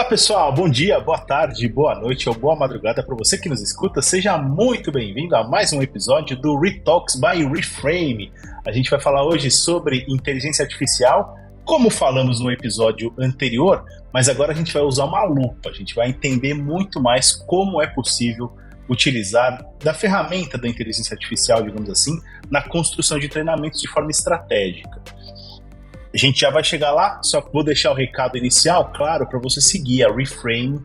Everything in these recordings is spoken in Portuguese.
Olá pessoal, bom dia, boa tarde, boa noite ou boa madrugada para você que nos escuta. Seja muito bem-vindo a mais um episódio do Retalks by Reframe. A gente vai falar hoje sobre inteligência artificial, como falamos no episódio anterior, mas agora a gente vai usar uma lupa, a gente vai entender muito mais como é possível utilizar da ferramenta da inteligência artificial, digamos assim, na construção de treinamentos de forma estratégica. A gente já vai chegar lá, só que vou deixar o recado inicial, claro, para você seguir a Reframe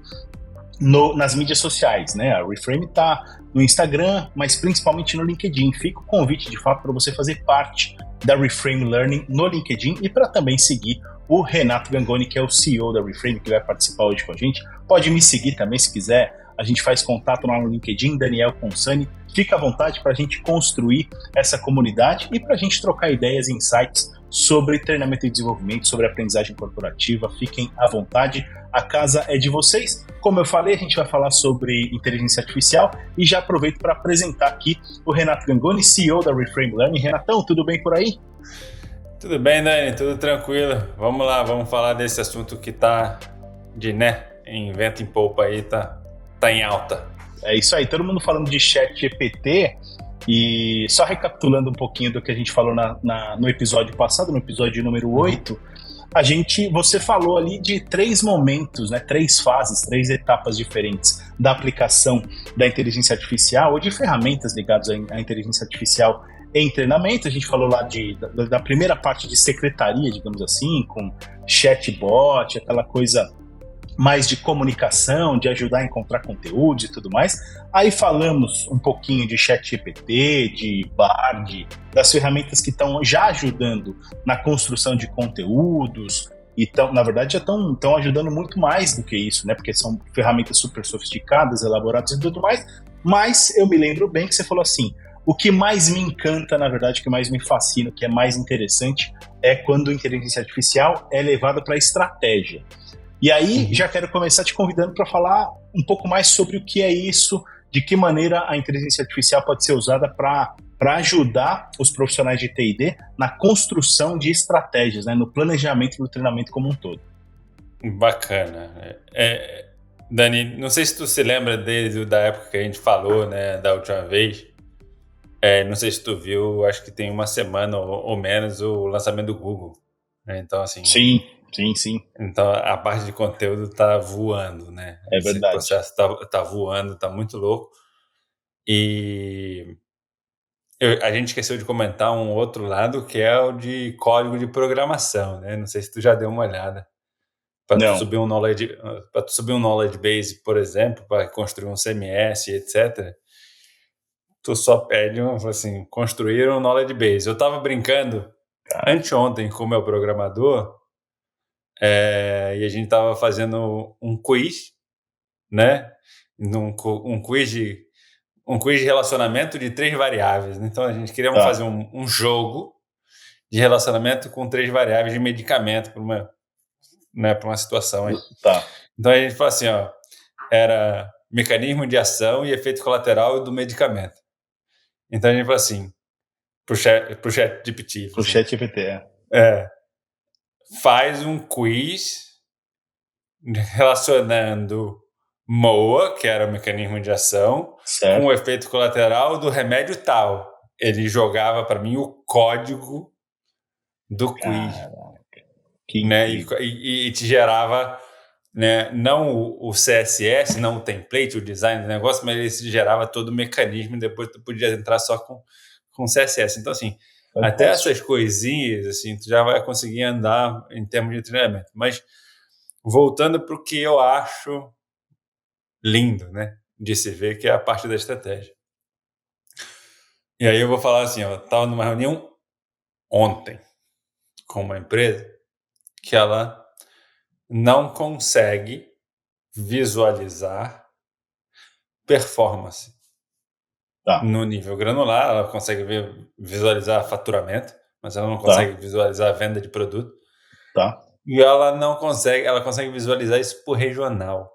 nas mídias sociais, né? A Reframe está no Instagram, mas principalmente no LinkedIn. Fica o convite, de fato, para você fazer parte da Reframe Learning no LinkedIn e para também seguir o Renato Gangoni, que é o CEO da Reframe, que vai participar hoje com a gente. Pode me seguir também se quiser. A gente faz contato lá no LinkedIn, Daniel Consani. Fica à vontade para a gente construir essa comunidade e para a gente trocar ideias e insights sobre treinamento e desenvolvimento, sobre aprendizagem corporativa. Fiquem à vontade, a casa é de vocês. Como eu falei, a gente vai falar sobre inteligência artificial e já aproveito para apresentar aqui o Renato Gangoni, CEO da Reframe Learning. Renatão, tudo bem por aí? Tudo bem, Dani, tudo tranquilo. Vamos lá, vamos falar desse assunto que tá em vento em polpa aí, tá em alta. É isso aí, todo mundo falando de ChatGPT. E só recapitulando um pouquinho do que a gente falou no episódio passado, no episódio número 8, você falou ali de 3 momentos, né, 3 fases, 3 etapas diferentes da aplicação da inteligência artificial ou de ferramentas ligadas à inteligência artificial em treinamento. A gente falou lá da primeira parte de secretaria, digamos assim, com chatbot, aquela coisa mais de comunicação, de ajudar a encontrar conteúdo e tudo mais. Aí falamos um pouquinho de ChatGPT, de Bard, das ferramentas que estão já ajudando na construção de conteúdos e na verdade já estão ajudando muito mais do que isso, né? Porque são ferramentas super sofisticadas, elaboradas e tudo mais. Mas eu me lembro bem que você falou assim, o que mais me encanta, na verdade, o que mais me fascina, o que é mais interessante é quando a inteligência artificial é levada para a estratégia. E aí, já quero começar te convidando para falar um pouco mais sobre o que é isso, de que maneira a inteligência artificial pode ser usada para ajudar os profissionais de TI&D na construção de estratégias, né, no planejamento do treinamento como um todo. Bacana. Dani, não sei se tu se lembra da época que a gente falou, né, da última vez. Não sei se tu viu, acho que tem uma semana ou menos o lançamento do Google. Então, assim... Sim. Então, a parte de conteúdo tá voando, né? É verdade. Esse processo tá voando, tá muito louco. E a gente esqueceu de comentar um outro lado, que é o de código de programação, né? Não sei se tu já deu uma olhada. Para tu subir um knowledge base, por exemplo, para construir um CMS, etc., tu só pede construir um knowledge base. Eu estava brincando anteontem com o meu programador, e a gente estava fazendo um quiz, né? Um quiz de relacionamento de 3 variáveis. Então a gente queria fazer um jogo de relacionamento com 3 variáveis de medicamento para uma situação aí. Então a gente falou assim, era mecanismo de ação e efeito colateral do medicamento. Então a gente falou assim, pro ChatGPT. Pro ChatGPT, faz um quiz relacionando MOA, que era o mecanismo de ação, com o efeito colateral do remédio tal. Ele jogava para mim o código do quiz. Né? E te gerava, né, não o CSS, não o template, o design do negócio, mas ele te gerava todo o mecanismo e depois tu podia entrar só com CSS. Então, assim, até essas coisinhas, assim, tu já vai conseguir andar em termos de treinamento. Mas voltando para o que eu acho lindo, né, de se ver, que é a parte da estratégia. E aí eu vou falar assim, eu estava numa reunião ontem com uma empresa que ela não consegue visualizar performance no nível granular. Ela consegue visualizar faturamento, mas ela não consegue visualizar a venda de produto. E ela consegue visualizar isso por regional.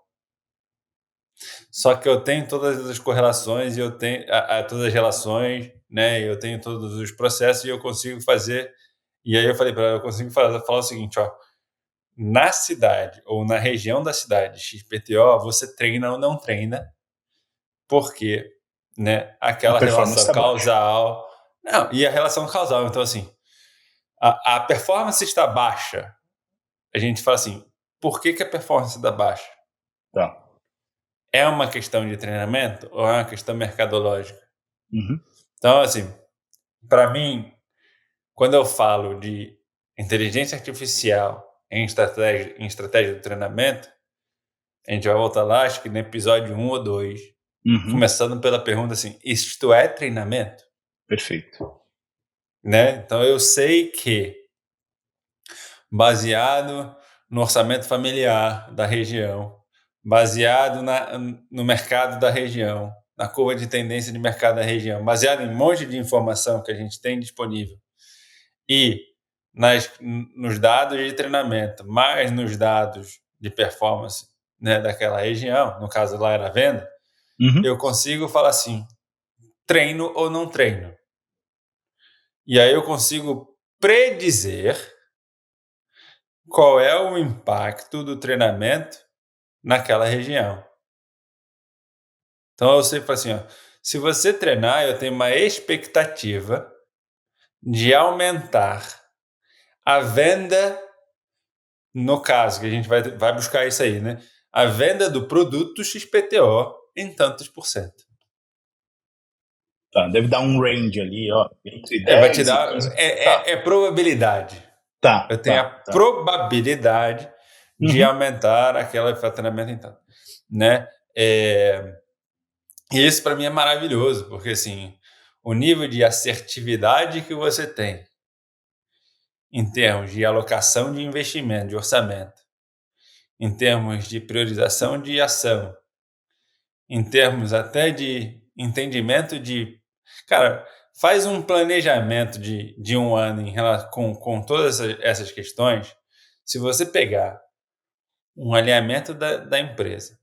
Só que eu tenho todas as correlações e eu tenho todas as relações, né? Eu tenho todos os processos e eu consigo fazer. E aí eu falei para ela, eu consigo falar o seguinte, na cidade ou na região da cidade XPTO, você treina ou não treina, porque, né, aquela relação causal... Não, e a relação causal, então assim, a performance está baixa. A gente fala assim, por que a performance está baixa? Tá. É uma questão de treinamento ou é uma questão mercadológica? Uhum. Então, assim, para mim, quando eu falo de inteligência artificial em estratégia de treinamento, a gente vai voltar lá, acho que no episódio 1 ou 2, começando pela pergunta assim, isto é treinamento? Perfeito. Né? Então, eu sei que, baseado no orçamento familiar da região, baseado no mercado da região, na curva de tendência de mercado da região, baseado em um monte de informação que a gente tem disponível e nos dados de treinamento, mais nos dados de performance, né, daquela região, no caso lá era a venda, eu consigo falar assim, treino ou não treino. E aí eu consigo predizer qual é o impacto do treinamento naquela região. Então eu sempre falo assim, ó, se você treinar, eu tenho uma expectativa de aumentar a venda, no caso, que a gente vai buscar isso aí, né? A venda do produto XPTO em tantos %. Tá, deve dar um range ali, ó, entre 10 vai te dar, e 15. é probabilidade. Tá. Eu tenho a probabilidade de aumentar aquele faturamento em tanto, né? E isso para mim é maravilhoso, porque assim, o nível de assertividade que você tem em termos de alocação de investimento, de orçamento, em termos de priorização de ação, em termos até de entendimento de... Cara, faz um planejamento de um ano em relação, com todas essas questões. Se você pegar um alinhamento da empresa,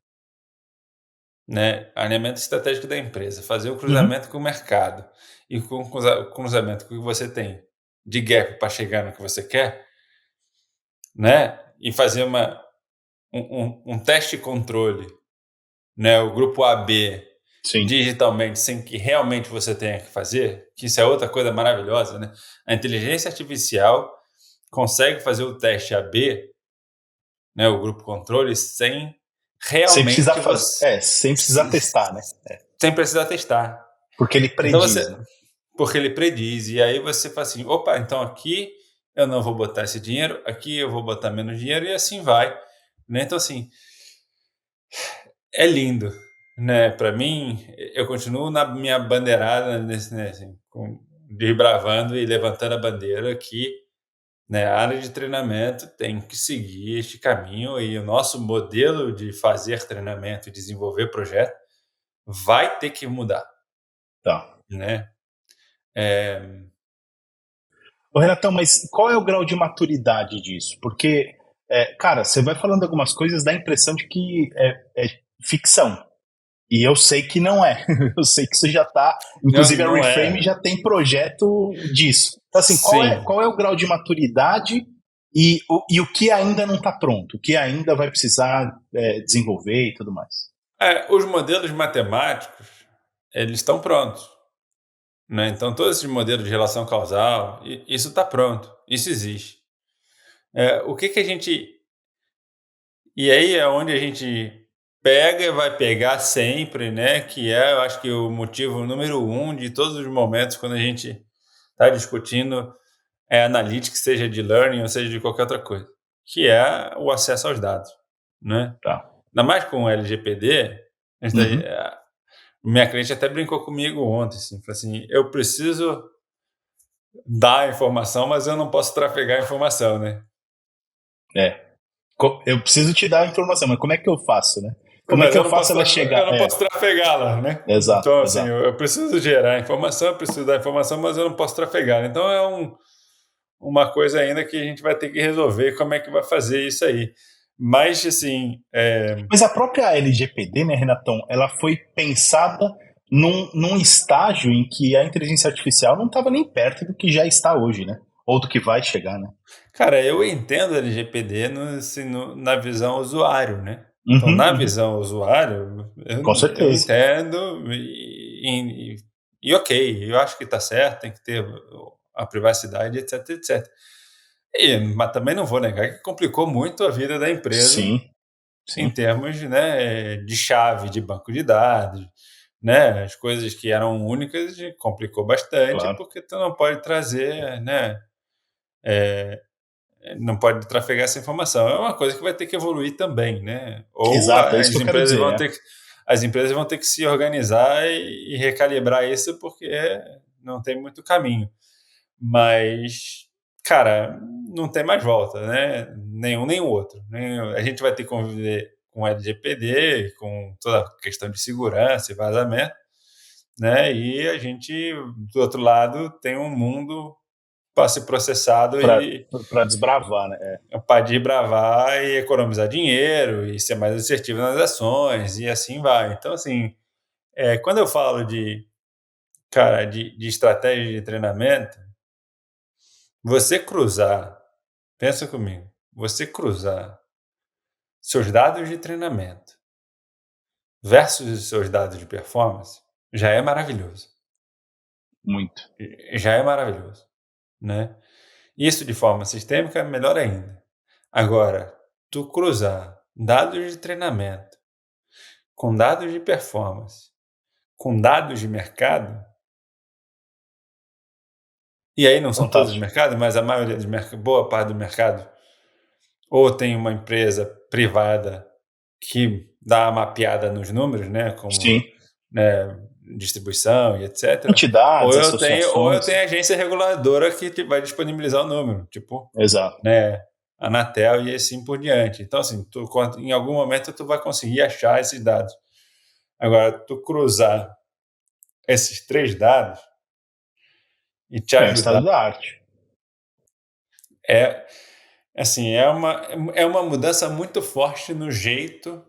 né, alinhamento estratégico da empresa, fazer o cruzamento com o mercado e com o cruzamento que você tem de gap para chegar no que você quer, né, e fazer um teste e controle, né, o grupo AB, sim, digitalmente, sem que realmente você tenha que fazer, que isso é outra coisa maravilhosa, né? A inteligência artificial consegue fazer o teste AB, né, o grupo controle, sem realmente sem precisar testar, né? Sem precisar testar. Porque ele prediz. Então porque ele prediz. E aí você fala assim, opa, então aqui eu não vou botar esse dinheiro, aqui eu vou botar menos dinheiro e assim vai. Né? Então, assim, é lindo. Né? Para mim, eu continuo na minha bandeirada, né, assim, desbravando e levantando a bandeira que, né, a área de treinamento tem que seguir este caminho e o nosso modelo de fazer treinamento e desenvolver projeto vai ter que mudar. Tá. Né? Ô, Renatão, mas qual é o grau de maturidade disso? Porque, cara, você vai falando algumas coisas, dá a impressão de que é ficção. E eu sei que não é. Eu sei que isso já está... Inclusive, a Reframe já tem projeto disso. Então, assim, qual é o grau de maturidade e o que ainda não está pronto? O que ainda vai precisar desenvolver e tudo mais? Os modelos matemáticos, eles estão prontos. Né? Então, todos esses modelos de relação causal, isso está pronto. Isso existe. O que a gente... E aí é onde a gente... pega e vai pegar sempre, né? Que eu acho que o motivo número 1 de todos os momentos quando a gente está discutindo analytics, seja de learning ou seja de qualquer outra coisa, que é o acesso aos dados, né? Tá. Ainda mais com o LGPD, minha cliente até brincou comigo ontem, assim, falou assim, eu preciso dar a informação, mas eu não posso trafegar a informação, né? Eu preciso te dar a informação, mas como é que eu faço, né? Como é que eu faço ela chegar? Eu não posso trafegá-la, né? Exato. Então, assim, eu preciso gerar informação, eu preciso dar informação, mas eu não posso trafegar. Então, é uma coisa ainda que a gente vai ter que resolver como é que vai fazer isso aí. Mas, assim... Mas a própria LGPD, né, Renatão, ela foi pensada num estágio em que a inteligência artificial não estava nem perto do que já está hoje, né? Ou do que vai chegar, né? Cara, eu entendo LGPD na visão usuário, né? Então, na Uhum. visão usuário, Com eu certeza. entendo e ok, eu acho que está certo, tem que ter a privacidade, etc, etc. Mas também não vou negar que complicou muito a vida da empresa Sim, em sim, termos, né, de chave de banco de dados, né? As coisas que eram únicas complicou bastante claro. porque tu não pode trazer, né? Não pode trafegar essa informação. É uma coisa que vai ter que evoluir também, né? Ou Exato, é isso que eu quero dizer. É. as empresas vão ter que se organizar e recalibrar isso porque não tem muito caminho. Mas, cara, não tem mais volta, né? Nenhum nem o outro. A gente vai ter que conviver com LGPD, com toda a questão de segurança e vazamento, né? E a gente, do outro lado, tem um mundo para ser processado e Para desbravar, né? É. para desbravar e economizar dinheiro e ser mais assertivo nas ações e assim vai. Então, assim, quando eu falo cara, de estratégia de treinamento, você cruzar, pensa comigo, você cruzar seus dados de treinamento versus os seus dados de performance já é maravilhoso. Muito. Já é maravilhoso, né? Isso de forma sistêmica é melhor ainda. Agora, tu cruzar dados de treinamento com dados de performance, com dados de mercado, e aí não são todos os Fantástico. mercados, mas a maioria dos boa parte do mercado, ou tem uma empresa privada que dá uma mapeada nos números, né, como, Sim. né, distribuição e etc. Entidades, Ou eu associações. tenho agência reguladora que vai disponibilizar o número, tipo, Exato. né, Anatel e assim por diante. Então, assim, em algum momento tu vai conseguir achar esses dados. Agora, tu cruzar esses três dados e te É um ajudar estado da arte. é assim, é uma mudança muito forte no jeito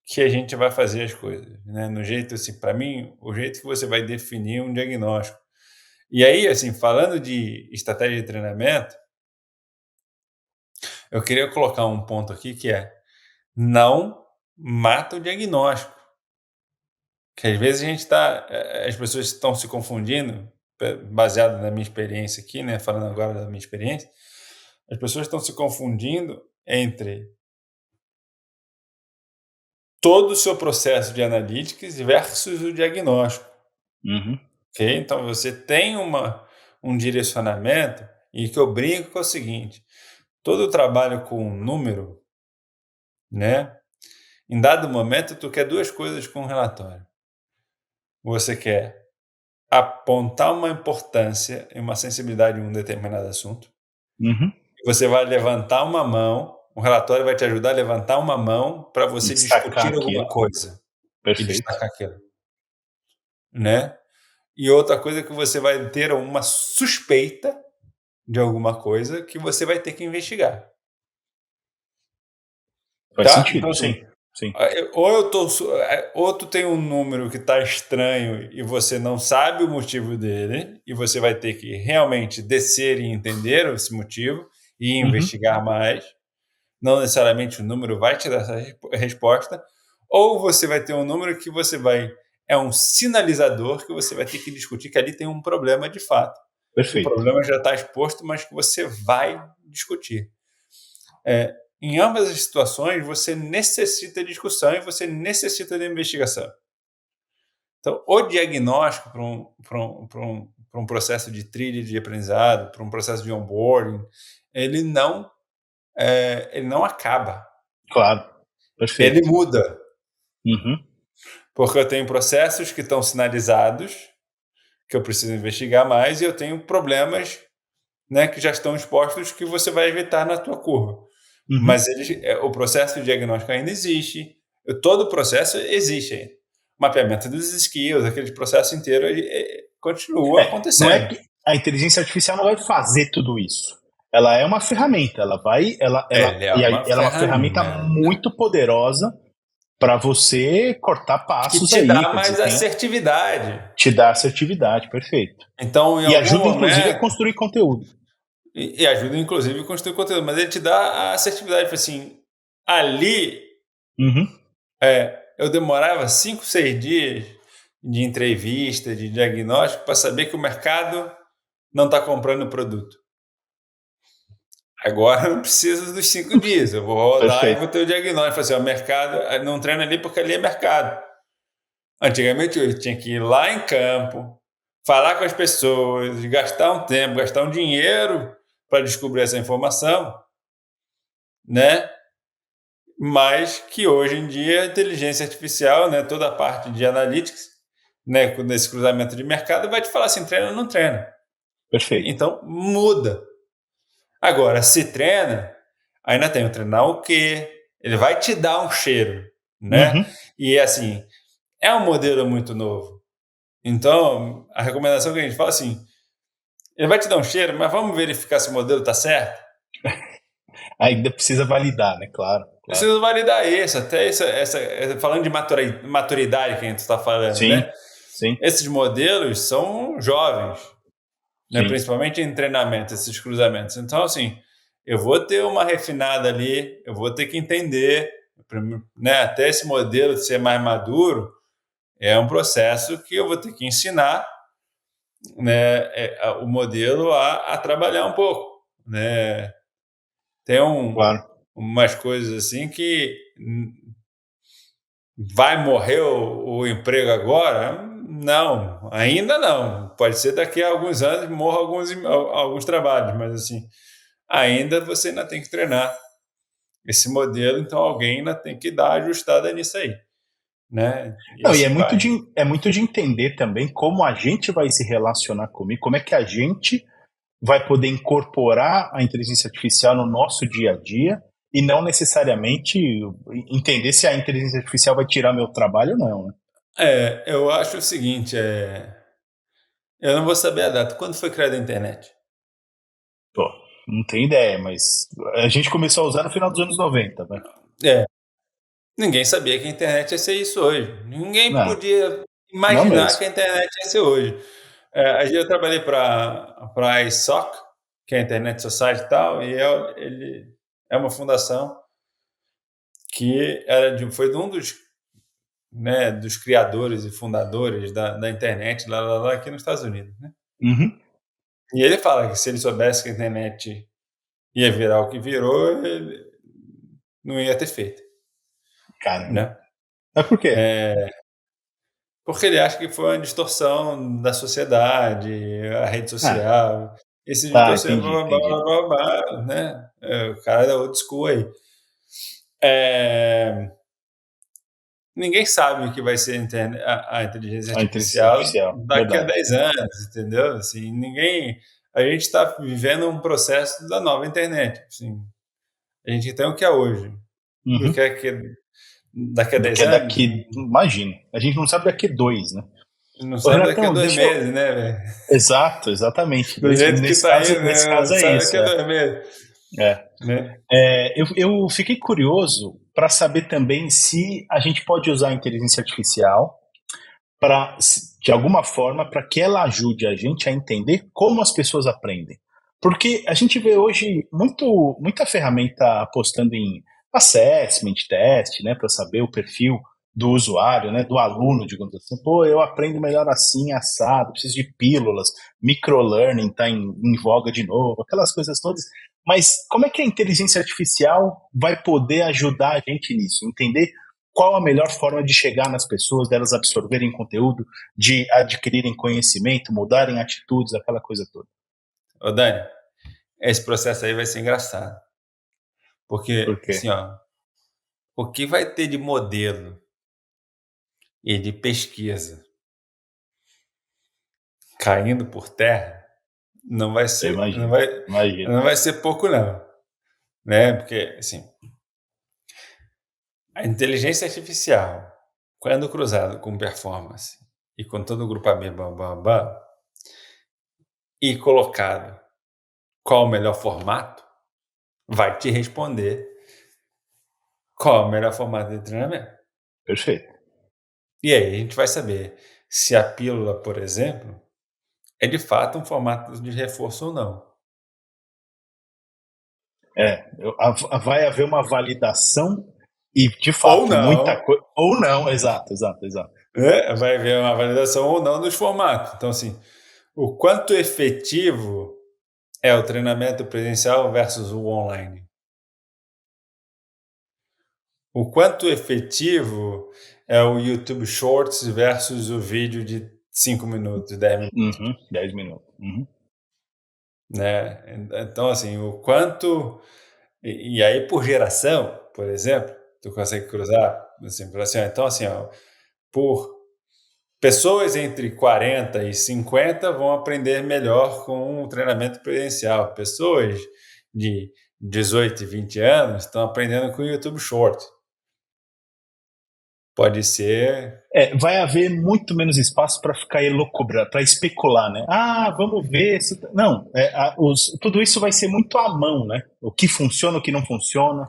que a gente vai fazer as coisas, né? No jeito, assim, para mim, o jeito que você vai definir um diagnóstico. E aí, assim, falando de estratégia de treinamento, eu queria colocar um ponto aqui que é não mata o diagnóstico. Que às vezes as pessoas estão se confundindo, baseado na minha experiência aqui, né? Falando agora da minha experiência, as pessoas estão se confundindo entre todo o seu processo de analytics versus o diagnóstico. Uhum. Ok? Então você tem um direcionamento e que eu brinco com é o seguinte: todo o trabalho com número, né? Em dado momento, tu quer duas coisas com o relatório. Você quer apontar uma importância e uma sensibilidade em um determinado assunto. Uhum. Você vai levantar uma mão, o relatório vai te ajudar a levantar uma mão para E você destacar discutir alguma aquilo. coisa e Perfeito. destacar aquilo, né? E outra coisa é que você vai ter uma suspeita de alguma coisa que você vai ter que investigar, Faz tá? Então, sentido, sim. assim, Sim. ou tu tem um número que está estranho e você não sabe o motivo dele, e você vai ter que realmente descer e entender esse motivo e Uhum. investigar mais. Não necessariamente o número vai te dar essa resposta, ou você vai ter um número que é um sinalizador que você vai ter que discutir que ali tem um problema de fato. O Perfeito. problema já está exposto, mas que você vai discutir. Em ambas as situações, você necessita de discussão e você necessita de investigação. Então, o diagnóstico para um processo de trilha de aprendizado, para um processo de onboarding, ele não acaba. Claro. Ele Perfeito. muda, Uhum. porque eu tenho processos que estão sinalizados, que eu preciso investigar mais, e eu tenho problemas, né, que já estão expostos que você vai evitar na tua curva. Uhum. Mas o processo de diagnóstico ainda existe, todo o processo existe ainda. Mapeamento dos skills, aquele processo inteiro continua Não é acontecendo. que a inteligência artificial não vai fazer tudo isso. Ela é uma ferramenta, Ele é uma ela é uma ferramenta ferramenta muito poderosa para você cortar que passos te aí, dá quer dizer, mais assertividade. te dá assertividade, perfeito. Então, em E algum ajuda inclusive a momento, construir conteúdo. E ajuda, inclusive, a construir conteúdo. Mas ele te dá a assertividade. Tipo assim, ali Uhum. eu demorava 5, 6 dias de entrevista, de diagnóstico, para saber que o mercado não está comprando o produto. Agora não precisa dos 5 dias. Eu vou rodar e Perfeito. vou ter o diagnóstico. Assim, o mercado não treina ali porque ali é mercado. Antigamente eu tinha que ir lá em campo, falar com as pessoas, gastar um tempo, gastar um dinheiro para descobrir essa informação, né? Mas que hoje em dia a inteligência artificial, né, toda a parte de analytics, né, com esse cruzamento de mercado, vai te falar assim, treina ou não treina. Perfeito. Então muda. Agora, se treina, ainda tem o treinar o quê? Ele vai te dar um cheiro, né? Uhum. E assim, é um modelo muito novo. Então, a recomendação que a gente fala assim, ele vai te dar um cheiro, mas vamos verificar se o modelo está certo? Ainda precisa validar, né? Claro, claro. Preciso validar isso, até falando de maturidade que a gente está falando, Sim, né? sim, Esses modelos são jovens, né? sim. Principalmente em treinamento, esses cruzamentos. Então, assim, eu vou ter uma refinada ali, eu vou ter que entender, né? Até esse modelo ser mais maduro, é um processo que eu vou ter que ensinar, né, o modelo a trabalhar um pouco, né? Tem Claro. umas coisas assim que vai morrer o emprego agora? Não, ainda não. Pode ser daqui a alguns anos morra alguns trabalhos, mas assim, ainda você ainda tem que treinar esse modelo, então alguém ainda tem que dar ajustada nisso aí, né? E Não, e assim vai. é muito de entender também como a gente vai se relacionar comigo, como é que a gente vai poder incorporar a inteligência artificial no nosso dia a dia e não necessariamente entender se a inteligência artificial vai tirar meu trabalho ou não, né? Eu acho o seguinte, eu não vou saber a data. Quando foi criada a internet? Pô, não tenho ideia, mas a gente começou a usar no final dos anos 90, né? É, ninguém sabia que a internet ia ser isso hoje. Ninguém Não, podia não imaginar mesmo. que a internet ia ser hoje. Eu trabalhei para a ISOC, que é a Internet Society e tal, e ele é uma fundação que foi de um dos, né, dos criadores e fundadores da internet lá aqui nos Estados Unidos. Né? Uhum. E ele fala que se ele soubesse que a internet ia virar o que virou, ele não ia ter feito. Caramba. Né? Mas por quê? Porque ele acha que foi uma distorção da sociedade, a rede Ah, social, esse tá, distorcendo, entendi, blá, blá, entendi. blá, blá, blá, né? O cara da old school aí. É, ninguém sabe o que vai ser a inteligência A inteligência artificial artificial, daqui a verdade. 10 anos, entendeu? Assim, a gente está vivendo um processo da nova internet. Assim, a gente tem o que é hoje. Do Uhum. que é daqui a Do que 10 é anos, daqui, imagina. A gente não sabe daqui 2, né? não Ô, sabe daqui a Renatão, 2 deixa eu. meses, né, velho? Exato, exatamente. Do jeito que tá indo, Nesse né? Não caso é sabe isso. daqui a 2 meses, É. né? Eu fiquei curioso para saber também se a gente pode usar a inteligência artificial para, de alguma forma, para que ela ajude a gente a entender como as pessoas aprendem. Porque a gente vê hoje muita ferramenta apostando em assessment, teste, né, para saber o perfil do usuário, né, do aluno, digamos assim. Pô, eu aprendo melhor assim, assado, preciso de pílulas, microlearning está em voga de novo, aquelas coisas todas. Mas como é que a inteligência artificial vai poder ajudar a gente nisso? Entender qual a melhor forma de chegar nas pessoas, delas absorverem conteúdo, de adquirirem conhecimento, mudarem atitudes, aquela coisa toda. Ô, Dani, esse processo aí vai ser engraçado. Por Porque, quê? assim, ó, o que vai ter de modelo e de pesquisa caindo por terra não vai Eu ser, não imagino, vai, imagino. não vai ser pouco, não. Né? Porque, assim, a inteligência artificial, quando cruzado com performance e com todo o grupamento, e colocado qual o melhor formato, vai te responder qual é o melhor formato de treinamento. Perfeito. E aí a gente vai saber se a pílula, por exemplo, é de fato um formato de reforço ou não. Vai haver uma validação e, de Ou fato, muita não, coisa. Ou não, exato, exato, exato. né? Vai haver uma validação ou não dos formatos. Então, assim, o quanto efetivo é o treinamento presencial versus o online? O quanto efetivo é o YouTube Shorts versus o vídeo de 5 minutos, 10 minutos, Uhum, 10 minutos. Uhum. né? Então, assim, o quanto... E aí, por geração, por exemplo, tu consegue cruzar, assim, por assim, ó, então, assim, ó, por pessoas entre 40 e 50 vão aprender melhor com o treinamento presencial. Pessoas de 18 e 20 anos estão aprendendo com o YouTube Short. Pode ser... Vai haver muito menos espaço para ficar elucubrando, para especular, né? Ah, vamos ver se. Não, tudo isso vai ser muito à mão, né? O que funciona, o que não funciona.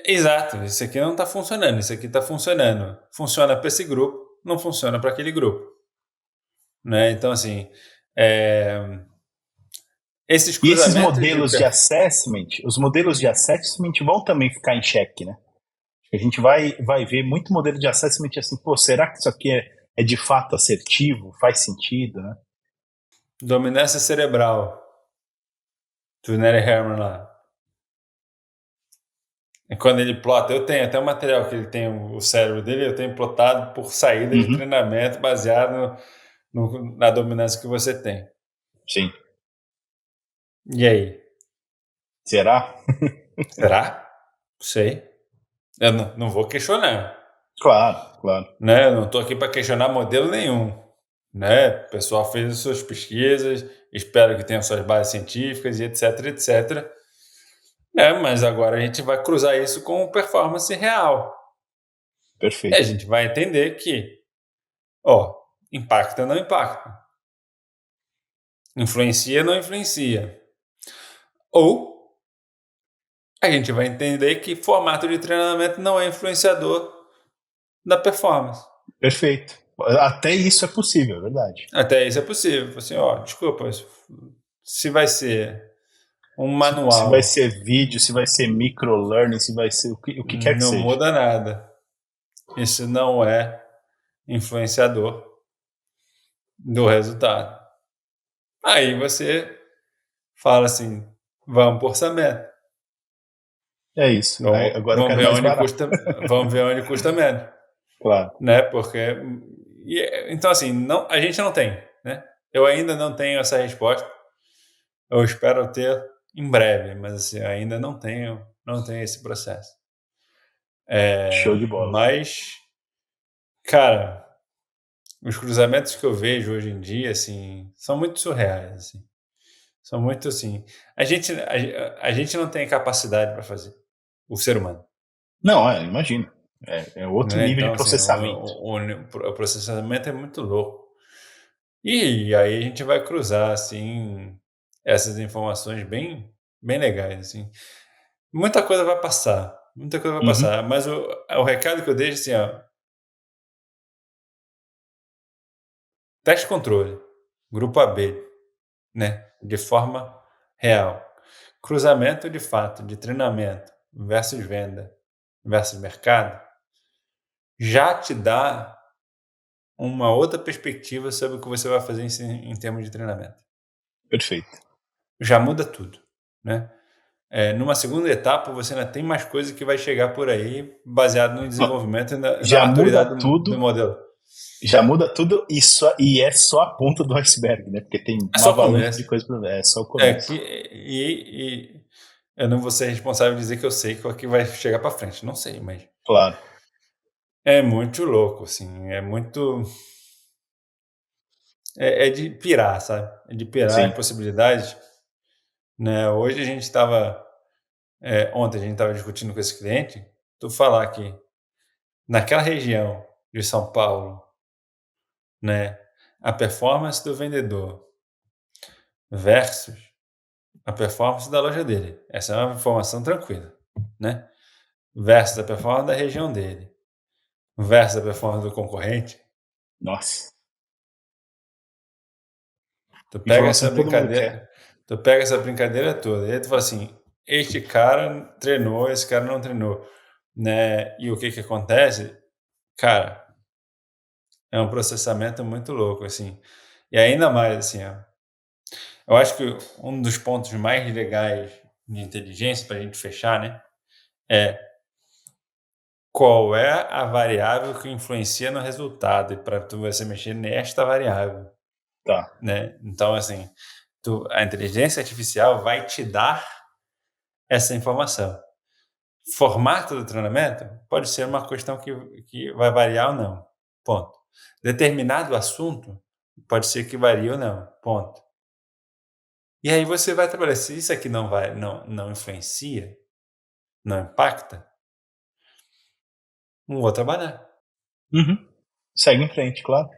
Exato, isso aqui não está funcionando, isso aqui está funcionando. Funciona para esse grupo, não funciona para aquele grupo. Né? Então, assim, esses E esses cruzamentos de... modelos de assessment, os modelos de assessment vão também ficar em xeque, né? A gente vai ver muito modelo de assessment assim, pô, será que isso aqui é de fato assertivo? Faz sentido, né? Dominância cerebral, do Nery Herman lá. E quando ele plota, eu tenho até um material que ele tem o cérebro dele, eu tenho plotado por saída de Uhum, treinamento baseado na dominância que você tem. sim. E aí? Será? Será? Sei. Eu não vou questionar. Claro, claro. Né? Eu não estou aqui para questionar modelo nenhum. Né? O pessoal fez as suas pesquisas, espero que tenha suas bases científicas e etc, etc. Mas agora a gente vai cruzar isso com performance real. E a Perfeito. gente vai entender que, impacta ou não impacta. Influencia ou não influencia. Ou a gente vai entender que formato de treinamento não é influenciador da performance. Perfeito. Até isso é possível, é verdade. Até isso é possível. Assim, desculpa, se vai ser um Se vai manual, ser vídeo, se vai ser microlearning, se vai ser o que quer que não seja. muda nada. Isso não é influenciador do resultado. Aí você fala assim, vamos por orçamento. É isso. Agora eu Vamos quero ver mais onde barato. custa, vamos ver onde custa menos, Claro. né? Porque então assim, não, a gente não tem, né? Eu ainda não tenho essa resposta. Eu espero ter em breve, mas assim, ainda não tenho esse processo. Show de bola. Mas, cara, os cruzamentos que eu vejo hoje em dia, assim, são muito surreais, assim. São muito assim. A gente não tem capacidade para fazer, o ser humano. Não, imagina. É outro Né? nível de Então, assim, processamento. o processamento é muito louco. E aí a gente vai cruzar, assim, essas informações bem, bem legais, assim. Muita coisa vai passar, muita coisa vai Uhum. passar, mas o recado que eu deixo, assim, teste controle, grupo AB, né? De forma real. Cruzamento de fato, de treinamento versus venda versus mercado, já te dá uma outra perspectiva sobre o que você vai fazer em termos de treinamento. Perfeito. Já muda tudo, né? Numa segunda etapa, você ainda tem mais coisa que vai chegar por aí, baseado no desenvolvimento e na Já muda maturidade do tudo, modelo. já muda tudo e é só a ponta do iceberg, né? Porque tem É uma só o avalanche de começo. coisa para ver. É só o começo. E eu não vou ser responsável de dizer que eu sei o que vai chegar para frente. Não sei, mas Claro. é muito louco, assim. É muito... É de pirar, sabe? É de pirar em Sim. possibilidades. Né? Hoje a gente estava... ontem a gente estava discutindo com esse cliente. Tu falar que naquela região de São Paulo, né, a performance do vendedor versus a performance da loja dele. Essa é uma informação tranquila, né? Versus a performance da região dele, versus a performance do concorrente. Nossa. Tu pega essa Informação que todo mundo quer. brincadeira, tu pega essa brincadeira toda, e aí tu fala assim, este cara treinou, esse cara não treinou, né? E o que acontece? Cara, é um processamento muito louco, assim. E ainda mais, assim, ó, eu acho que um dos pontos mais legais de inteligência, para a gente fechar, né, é qual é a variável que influencia no resultado e para você mexer nesta variável, Tá. né? Então, assim, a inteligência artificial vai te dar essa informação. Formato do treinamento pode ser uma questão que vai variar ou não, ponto. Determinado assunto pode ser que varie ou não, ponto. E aí você vai trabalhar. Se isso aqui não influencia, não impacta, não vou trabalhar. Uhum. Segue em frente, claro.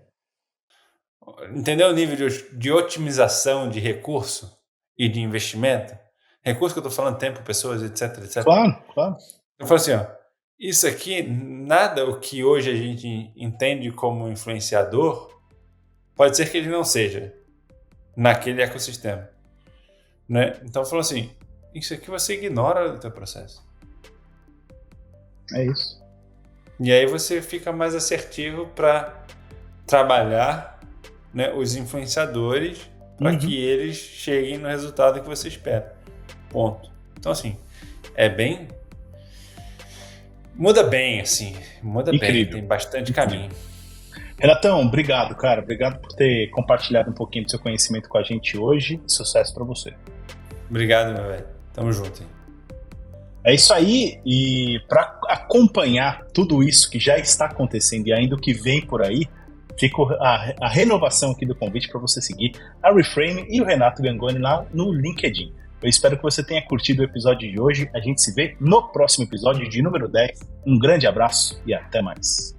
Entendeu o nível de otimização de recurso e de investimento? Recurso que eu estou falando, tempo, pessoas, etc, etc. Claro, claro. Eu falo assim, ó, isso aqui, nada o que hoje a gente entende como influenciador, pode ser que ele não seja naquele ecossistema, né? Então eu falo assim, isso aqui você ignora do teu processo. É isso. E aí você fica mais assertivo para trabalhar, né, os influenciadores para que eles cheguem no resultado que você espera. Ponto. Então, assim, muda bem, assim. Muda Incrível. bem, tem bastante caminho. Renatão, obrigado, cara. Obrigado por ter compartilhado um pouquinho do seu conhecimento com a gente hoje. Sucesso para você. Obrigado, meu velho. Tamo junto, hein? É isso aí, e para acompanhar tudo isso que já está acontecendo e ainda o que vem por aí, fica a renovação aqui do convite para você seguir a Reframe e o Renato Gangoni lá no LinkedIn. Eu espero que você tenha curtido o episódio de hoje. A gente se vê no próximo episódio de número 10. Um grande abraço e até mais.